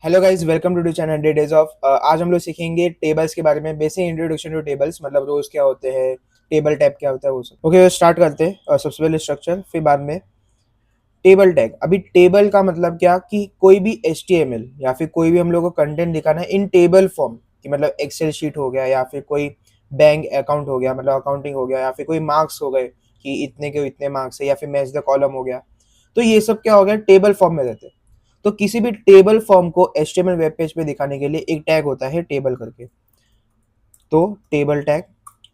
Hello guys, welcome to channel 100 days of. आज हम लोग सीखेंगे टेबल्स के बारे में, बेसिक इंट्रोडक्शन टू टेबल्स, मतलब रोज क्या होते हैं, टेबल टाइप क्या होता है, वो सब। ओके, स्टार्ट करते हैं। सबसे पहले स्ट्रक्चर, फिर बाद में टेबल टैग। अभी टेबल का मतलब क्या कि कोई भी HTML या फिर कोई भी हम लोग को कंटेंट दिखाना है इन टेबल फॉर्म, कि मतलब एक्सेल शीट हो गया या फिर कोई बैंक अकाउंट हो गया, मतलब अकाउंटिंग हो गया, या फिर कोई मार्क्स हो गए कि इतने के इतने मार्क्स है, या फिर मैच द कॉलम हो गया। तो ये सब क्या हो गया, टेबल फॉर्म में रहते हैं। तो किसी भी टेबल फॉर्म को HTML वेब पेज पे दिखाने के लिए एक टैग होता है टेबल करके। तो टेबल टैग,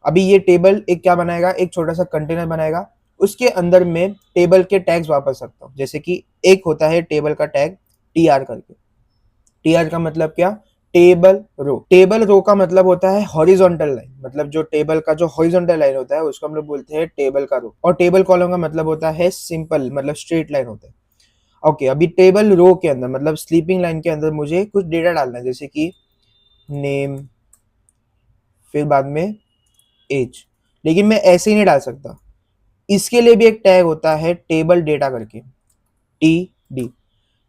अभी ये टेबल एक क्या बनाएगा, एक छोटा सा कंटेनर बनाएगा। उसके अंदर में टेबल के टैग्स वापस सकता हूँ, जैसे कि एक होता है टेबल का टैग TR करके। TR का मतलब क्या, टेबल रो। टेबल रो का मतलब होता है हॉरिजॉन्टल लाइन, मतलब जो टेबल का जो हॉरिजॉन्टल लाइन होता है उसको हम लोग बोलते हैं टेबल का रो। और टेबल कॉलम का मतलब होता है सिंपल, मतलब स्ट्रेट लाइन होता है। ओके, अभी टेबल रो के अंदर मतलब स्लीपिंग लाइन के अंदर मुझे कुछ डेटा डालना है, जैसे कि नेम, फिर बाद में एज। लेकिन मैं ऐसे ही नहीं डाल सकता, इसके लिए भी एक टैग होता है टेबल डेटा करके, TD।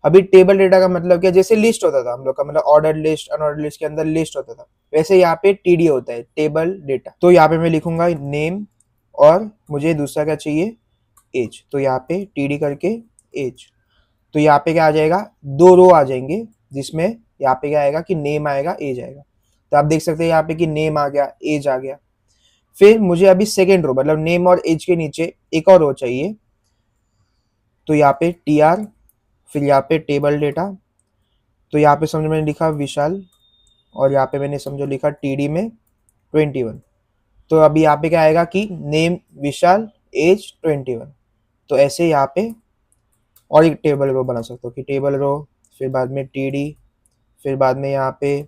अभी टेबल डेटा का मतलब क्या, जैसे लिस्ट होता था हम लोग का, मतलब ऑर्डर लिस्ट, अनऑर्डर लिस्ट के अंदर लिस्ट होता था, वैसे यहाँ पे TD होता है, टेबल डेटा। तो यहाँ पे मैं लिखूंगा नेम, और मुझे दूसरा क्या चाहिए, एज। तो यहाँ पे TD करके एज। तो यहाँ पे क्या आ जाएगा, दो रो आ जाएंगे, जिसमें यहाँ पे क्या आएगा कि नेम आएगा, एज आएगा। तो आप देख सकते हैं यहाँ पे कि नेम आ गया, एज आ गया। फिर मुझे अभी सेकेंड रो, मतलब नेम और एज के नीचे एक और रो चाहिए। तो यहाँ पे TR, फिर यहाँ पे टेबल डेटा। तो यहाँ पे समझो मैंने लिखा विशाल, और यहाँ पे मैंने समझो लिखा TD में 21। तो अभी यहाँ पे क्या आएगा कि नेम विशाल, एज 21। तो ऐसे यहाँ पे और एक टेबल रो बना सकते हो कि टेबल रो, फिर बाद में TD, फिर बाद में यहाँ पे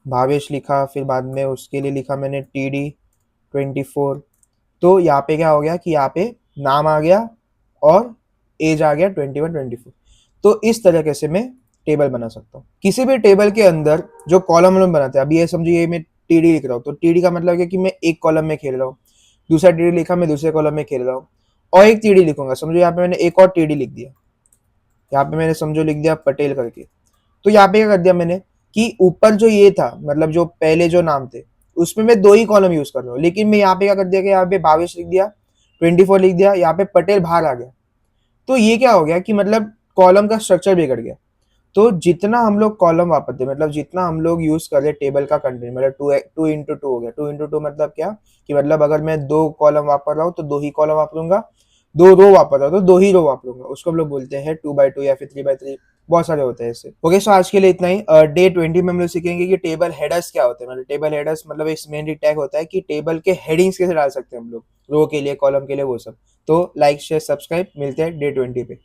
भावेश लिखा, फिर बाद में उसके लिए लिखा मैंने TD 24। तो यहाँ पे क्या हो गया कि यहाँ पे नाम आ गया और एज आ गया 21 24। तो इस तरीके से मैं टेबल बना सकता हूँ। किसी भी टेबल के अंदर जो कॉलम हम लोग बनाते हैं, अभी ये समझो ये मैं TD लिख रहा हूँ, तो TD का मतलब क्या कि मैं एक कॉलम में खेल रहा हूँ, दूसरा TD लिखा मैं दूसरे कॉलम में खेल रहा हूँ, और एक TD लिखूंगा। समझो यहाँ पे मैंने एक और TD लिख दिया, यहाँ पे मैंने समझो लिख दिया पटेल करके। तो यहाँ पे क्या कर दिया मैंने कि ऊपर जो ये था, मतलब जो पहले जो नाम थे, उसमें मैं दो ही कॉलम यूज कर रहा हूँ, लेकिन मैं यहाँ पे क्या कर दिया कि यहाँ पे भावेश लिख दिया, 24 लिख दिया, यहाँ पे पटेल बाहर आ गया। तो ये क्या हो गया कि मतलब कॉलम का स्ट्रक्चर बिगड़ गया। तो जितना हम लोग कॉलम वापरते, मतलब जितना हम लोग यूज कर रहे टेबल का कंटेंट, मतलब टू इंटू टू हो गया। 2x2 मतलब क्या कि मतलब अगर मैं दो कॉलम वापर रहा हूँ तो दो ही कॉलम वापरूंगा, दो रो वापर रहा हूँ तो दो ही रो वापरूंगा। उसको हम लोग बोलते हैं 2x2 या फिर 3x3, बहुत सारे होते हैं ऐसे। ओके, सो आज के लिए इतना ही। डे 20 में हम लोग सीखेंगे कि टेबल हेडर्स क्या होते हैं। मतलब टेबल हेडर्स मतलब एक मेन टैग होता है कि टेबल के हेडिंग्स कैसे डाल सकते हैं हम लोग, रो के लिए, कॉलम के लिए, वो सब। तो लाइक शेयर सब्सक्राइब, मिलते हैं डे 20 पे।